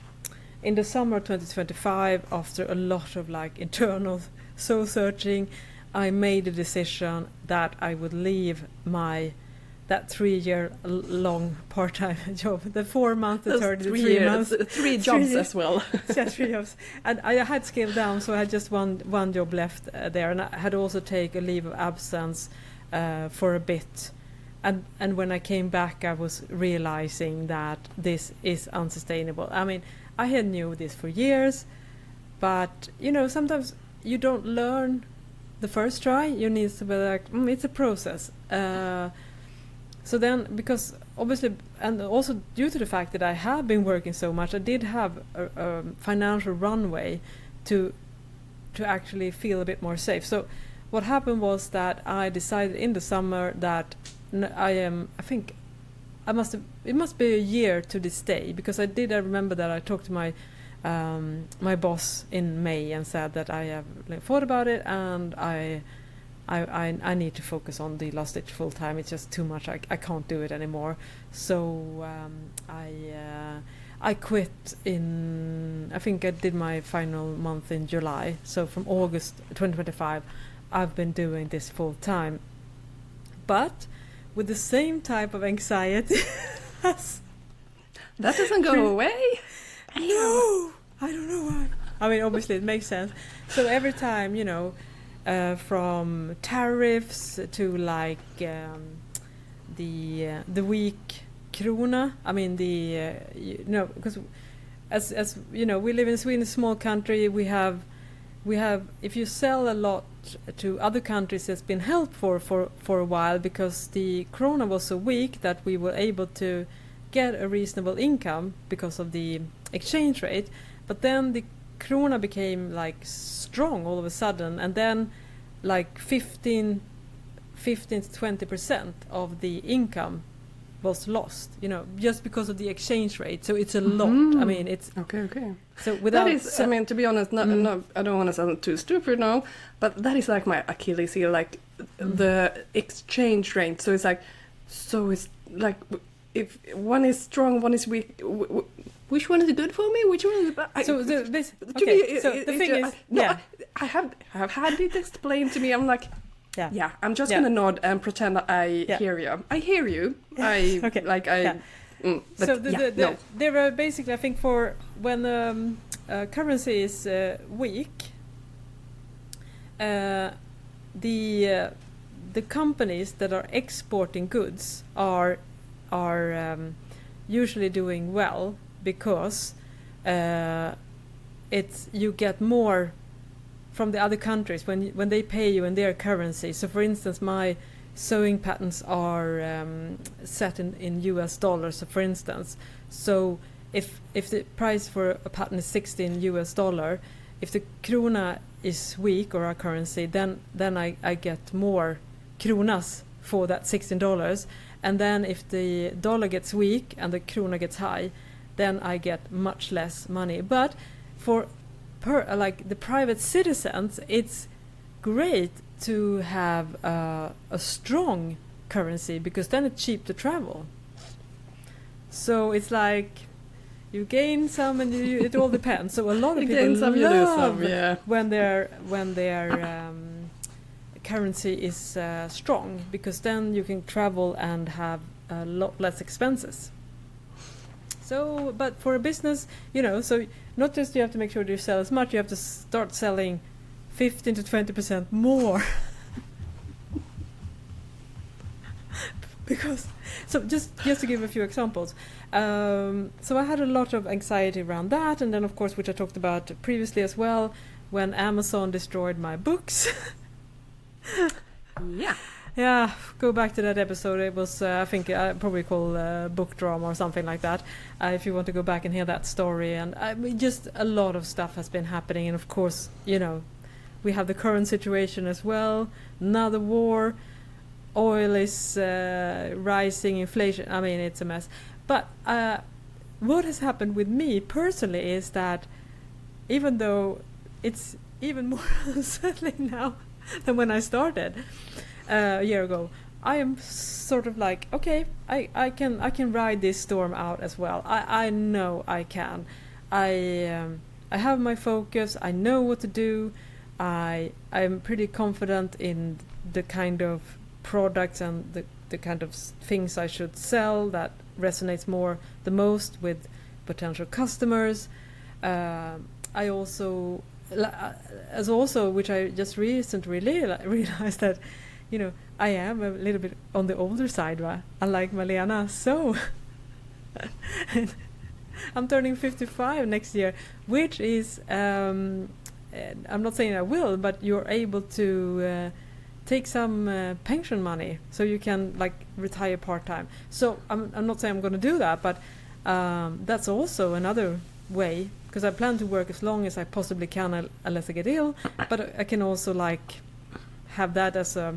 the summer 2025, after a lot of internal soul searching, I made a decision that I would leave that 3-year long part-time job, the 4 month, the 33 months, 3 jobs as well. Yeah, 3 jobs, and I had scaled down, so I had just one job left there, and I had also taken a leave of absence for a bit, and when I came back, I was realizing that this is unsustainable. I mean, I had knew this for years, but sometimes you don't learn the first try. You need to be it's a process. So then, because obviously, and also due to the fact that I have been working so much, I did have a financial runway to actually feel a bit more safe. So what happened was that I decided in the summer that it must be a year to this day, because I remember that I talked to my boss in May and said that I have thought about it, and I need to focus on the last stage full time. It's just too much. I can't do it anymore. So I quit I think I did my final month in July. So from August 2025, I've been doing this full time, but with the same type of anxiety. That doesn't go away. No, I don't know why. I mean, obviously it makes sense. So every time, from tariffs to the weak krona. I mean because as we live in Sweden, a small country. We have if you sell a lot to other countries, it's been helpful for a while, because the krona was so weak that we were able to get a reasonable income because of the exchange rate. But then the krona became strong all of a sudden, and then 15 to 20% of the income was lost, just because of the exchange rate. So it's a lot. I mean, it's okay. So without that is, I mean, to be honest, no, I don't want to sound too stupid now, but that is my Achilles heel, the exchange rate. So it's it's if one is strong, one is weak. Which one is good for me? Which one is bad? So the thing is, I have had it explained to me. I'm yeah. I'm just gonna nod and pretend I hear you. I hear you. There are basically, I think, for when currency is weak, the companies that are exporting goods are usually doing well, because you get more from the other countries when they pay you in their currency. So for instance, my sewing patterns are set in US dollars. So for instance, so if the price for a pattern is $16 US, if the krona is weak, or our currency, then I get more kronas for that $16. And then if the dollar gets weak and the krona gets high, then I get much less money. But for the private citizens, it's great to have a strong currency, because then it's cheap to travel. So it's you gain some, and it all depends. So a lot of people love when their currency is strong, because then you can travel and have a lot less expenses. So, but for a business, so not just you have to make sure that you sell as much, you have to start selling 15 to 20% more. Because, so just to give a few examples. So I had a lot of anxiety around that, and then of course, which I talked about previously as well, when Amazon destroyed my books. Yeah, go back to that episode. It was, I think, probably called Book Drama or something like that, if you want to go back and hear that story. And just a lot of stuff has been happening. And of course, we have the current situation as well. Another war. Oil is rising, inflation. I mean, it's a mess. But what has happened with me personally is that even though it's even more unsettling now, than when I started a year ago. I am sort of like, okay, I can ride this storm out as well. I know I can. I have my focus. I know what to do. I'm pretty confident in the kind of products and the kind of things I should sell that resonates the most with potential customers. I also, which I just recently realized that, I am a little bit on the older side, unlike Malena. So I'm turning 55 next year, which is, I'm not saying I will, but you're able to take some pension money, so you can retire part-time. So I'm not saying I'm going to do that, but that's also another way, because I plan to work as long as I possibly can unless I get ill, but I can also have that as a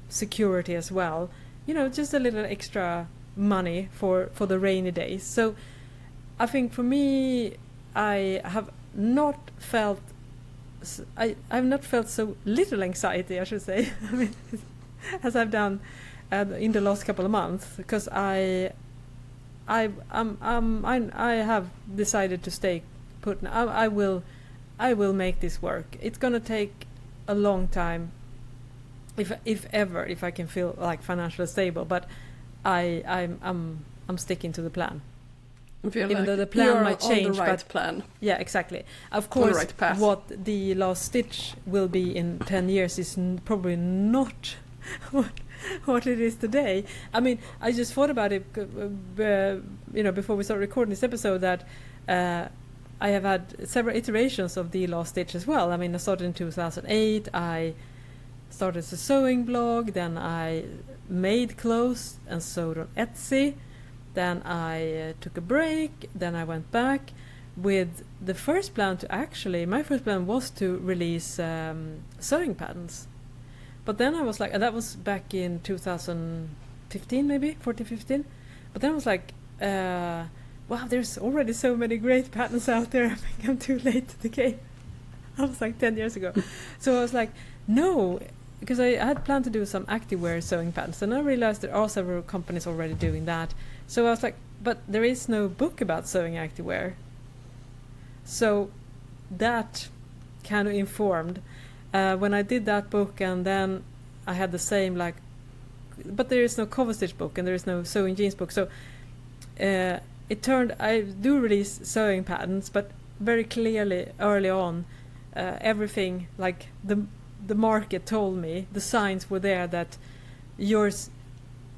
security as well, just a little extra money for the rainy days. So I think for me, I've not felt so little anxiety, I should say, as I've done in the last couple of months, because I have decided to stay put. I will make this work. It's gonna take a long time, if I can feel financially stable. But I'm sticking to the plan. Even though the plan might change, on the right plan. Yeah, exactly. Of course, right path. What the last stitch will be in 10 years is probably not what it is today. I mean, I just thought about it, before we start recording this episode, that I have had several iterations of the last stitch as well. I mean, I started in 2008. I started as a sewing blog, then I made clothes and sewed on Etsy. Then I took a break, then I went back with the first plan my first plan was to release sewing patterns. But then I was like, and that was back in 2015 maybe, 14, 15. But then I was like, wow, there's already so many great patterns out there. I think I'm too late to the game. I was like 10 years ago. So I was like, no, because I had planned to do some activewear sewing patterns, and I realized there are several companies already doing that. So I was like, but there is no book about sewing activewear. So that kind of informed when I did that book, and then I had the same but there is no cover stitch book and there is no sewing jeans book. So it turned, I do release sewing patterns, but very clearly early on, everything the market told me, the signs were there that your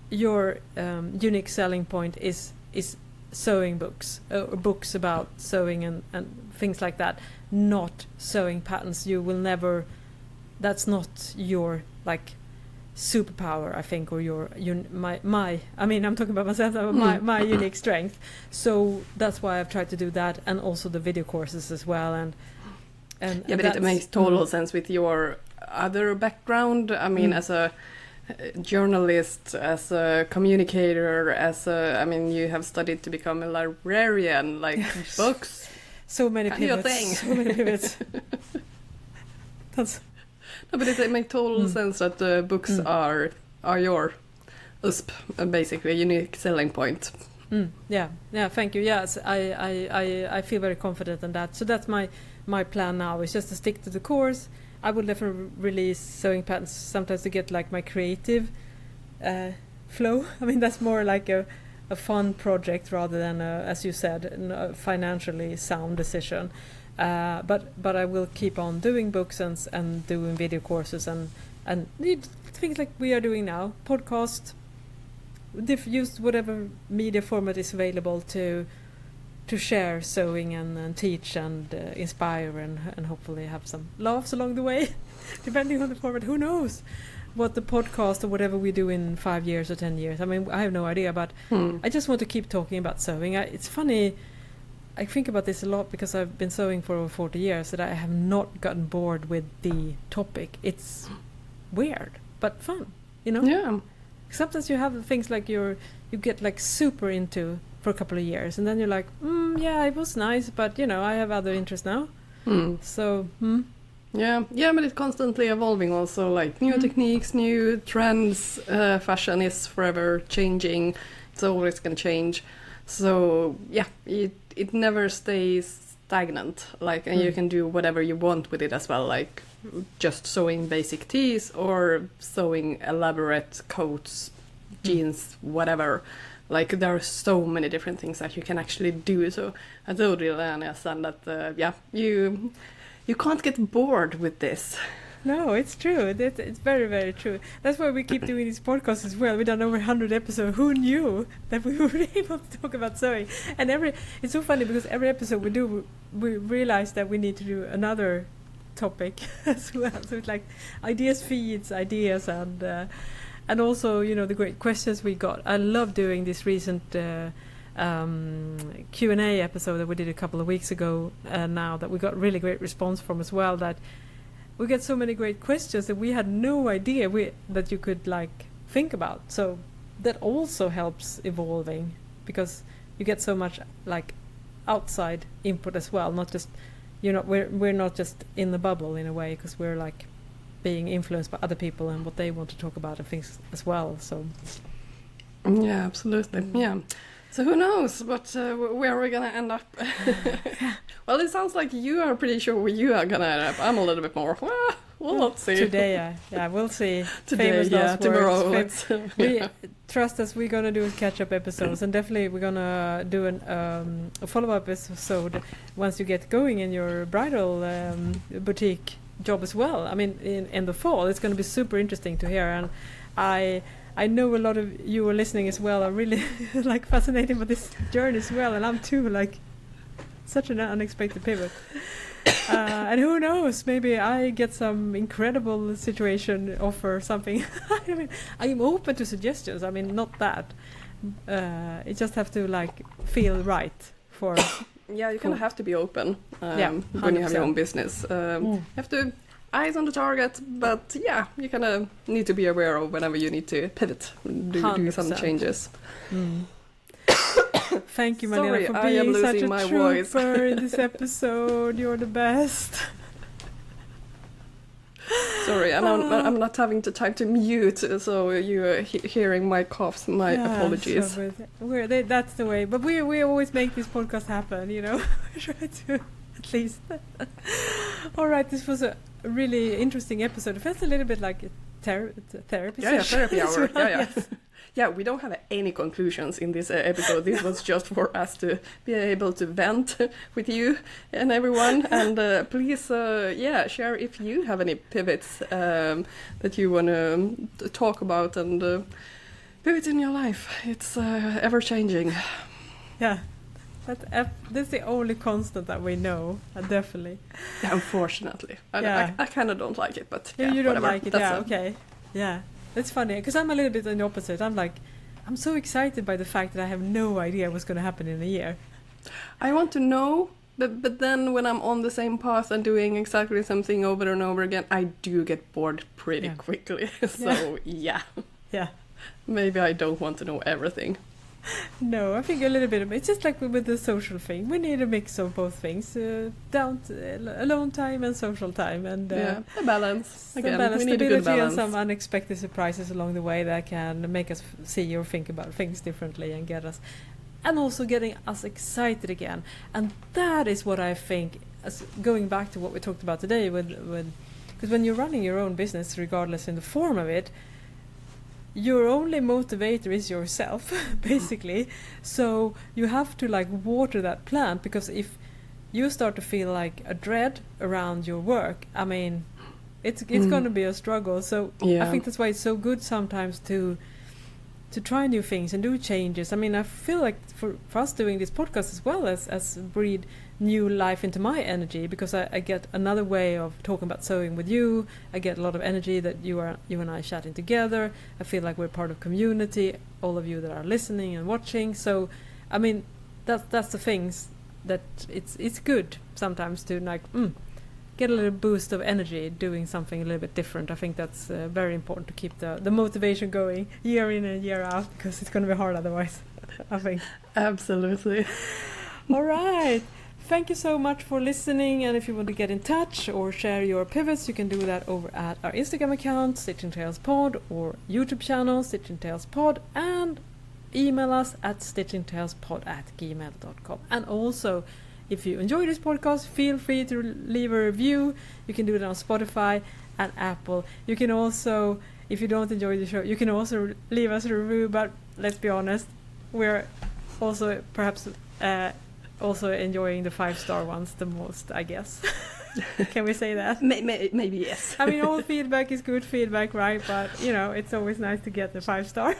unique selling point is sewing books, or books about sewing and things like that, not sewing patterns. You will never, that's not your superpower, I think, or I'm talking about myself, my unique strength. So that's why I've tried to do that, and also the video courses as well. And but it makes total sense with your other background. I mean, as a journalist, as a communicator, you have studied to become a librarian, books. So many pivots. So many pivots. No, but it makes total sense that books are your USP, basically a unique selling point. Yeah, thank you. Yes, I feel very confident in that. So that's my plan now, is just to stick to the course. I will definitely release sewing patterns sometimes to get my creative flow. I mean, that's more like a fun project rather than, as you said, a financially sound decision. But I will keep on doing books and doing video courses and things like we are doing now, podcast. Use whatever media format is available to share sewing and teach and inspire and hopefully have some laughs along the way, depending on the format. Who knows what the podcast or whatever we do in 5 years or 10 years. I mean, I have no idea, but I just want to keep talking about sewing. It's funny, I think about this a lot because I've been sewing for over 40 years, that I have not gotten bored with the topic. It's weird, but fun, Yeah. Sometimes you have things you get super into for a couple of years, and then you're like, yeah, it was nice, but I have other interests now. So Yeah, but it's constantly evolving also, like new techniques, new trends. Fashion is forever changing. It's always going to change. So yeah, it never stays stagnant. Like, and you can do whatever you want with it as well, like just sewing basic tees or sewing elaborate coats, jeans, whatever. Like, there are so many different things that you can actually do. So I totally understand that, you can't get bored with this. No, it's true. It's very, very true. That's why we keep doing these podcasts as well. We've done over 100 episodes. Who knew that we would be able to talk about sewing? And it's so funny because every episode we do, we realize that we need to do another topic as well. So it's like ideas feeds ideas, and also, you know, the great questions we got. I love doing this recent Q&A episode that we did a couple of weeks ago now, that we got really great response from as well, that we get so many great questions that we had no idea that you could like think about. So that also helps evolving, because you get so much like outside input as well, not just, you know, we're not just in the bubble in a way, because we're like being influenced by other people and what they want to talk about and things as well. So yeah, absolutely. Yeah. So who knows where we're gonna end up? Well, it sounds like you are pretty sure where you are gonna end up. I'm a little bit more. Well, let's see. Today, yeah, we'll see. Today, tomorrow. We trust us. We're gonna do catch-up episodes, and definitely we're gonna do a follow-up episode once you get going in your bridal boutique job as well. I mean, in the fall, it's gonna be super interesting to hear, and I know a lot of you are listening as well are really like fascinated by this journey as well, and I'm too, like such an unexpected pivot. And who knows, maybe I get some incredible situation offer something. I mean, I'm open to suggestions. I mean, not that. It just have to like feel right for. Yeah, you kind of have to be open when you have your own business. You have to eyes on the target, but yeah, you kind of need to be aware of whenever you need to pivot, do some changes. Thank you, Malena, for being such a trooper in this episode. You're the best. Sorry, and I'm not having the time to mute, so you're hearing my coughs. My apologies. So that's the way. But we always make this podcast happen, you know. We try to, at least. All right, this was a really interesting episode. It felt a little bit like a therapy session. Therapy hour. Well, yeah. Yeah, we don't have any conclusions in this episode. This was just for us to be able to vent with you and everyone. And please, share if you have any pivots that you want to talk about, and pivot in your life. It's ever changing. Yeah. That's the only constant that we know, definitely. Yeah, unfortunately. I kind of don't like it, but yeah, you don't whatever. like it, okay. Yeah, it's funny, because I'm a little bit on the opposite. I'm so excited by the fact that I have no idea what's going to happen in a year. I want to know, but then when I'm on the same path and doing exactly something over and over again, I do get bored pretty quickly. So, yeah. Maybe I don't want to know everything. No, I think a little bit of it's just like with the social thing. We need a mix of both things, alone time and social time, and a balance. Again, balance, we need stability, a good balance. and some unexpected surprises along the way that can make us see or think about things differently and get us, and also getting us excited again. And that is what I think. Going back to what we talked about today, because when you're running your own business, regardless in the form of it, your only motivator is yourself, basically. So you have to like water that plant, because if you start to feel like a dread around your work, I mean, it's going to be a struggle. So I think that's why it's so good sometimes to try new things and do changes. I mean, I feel like for us doing this podcast as well as breed new life into my energy, because I get another way of talking about sewing with you. I get a lot of energy that you and I chatting together. I feel like we're part of community, all of you that are listening and watching. So I mean, that's the things that it's good sometimes to like get a little boost of energy doing something a little bit different. I think that's very important to keep the motivation going year in and year out, because it's going to be hard otherwise. I think. Absolutely. All right. thank you so much for listening, and if you want to get in touch or share your pivots, you can do that over at our Instagram account, Stitching Tales Pod, or YouTube channel, Stitching Tales Pod, and email us at stitchingtalespod@gmail.com. And also, if you enjoy this podcast, feel free to leave a review. You can do it on Spotify and Apple. You can also, if you don't enjoy the show, you can also leave us a review, but let's be honest, we're also perhaps also enjoying the 5-star ones the most, I guess. Can we say that? Maybe yes. I mean, all feedback is good feedback, right? But, you know, it's always nice to get the 5-star.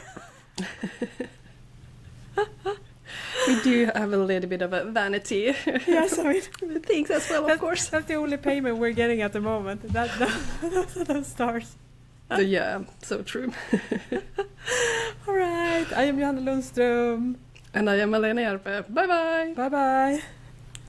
We do have a little bit of a vanity. Yes, I mean, things as well, of course. That's the only payment we're getting at the moment. Those stars. Yeah, so true. All right, I am Johanna Lundström. And I am Malena Järpe. Bye bye. Bye bye.